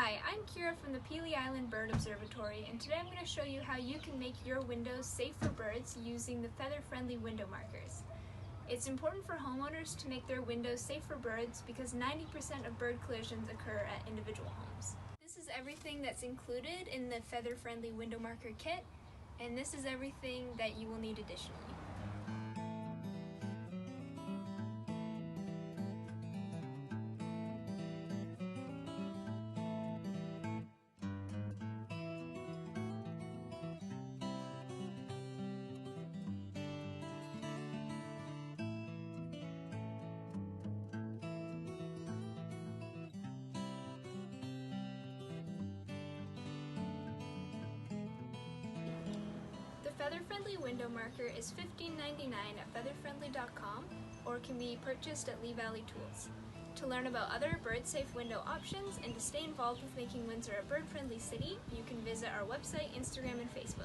Hi, I'm Kira from the Pelee Island Bird Observatory, and today I'm going to show you how you can make your windows safe for birds using the FeatherFriendly window markers. It's important for homeowners to make their windows safe for birds because 90% of bird collisions occur at individual homes. This is everything that's included in the FeatherFriendly window marker kit, and this is everything that you will need additionally. The FeatherFriendly window marker is $15.99 at featherfriendly.com or can be purchased at Lee Valley Tools. To learn about other bird-safe window options and to stay involved with making Windsor a bird-friendly city, you can visit our website, Instagram, and Facebook.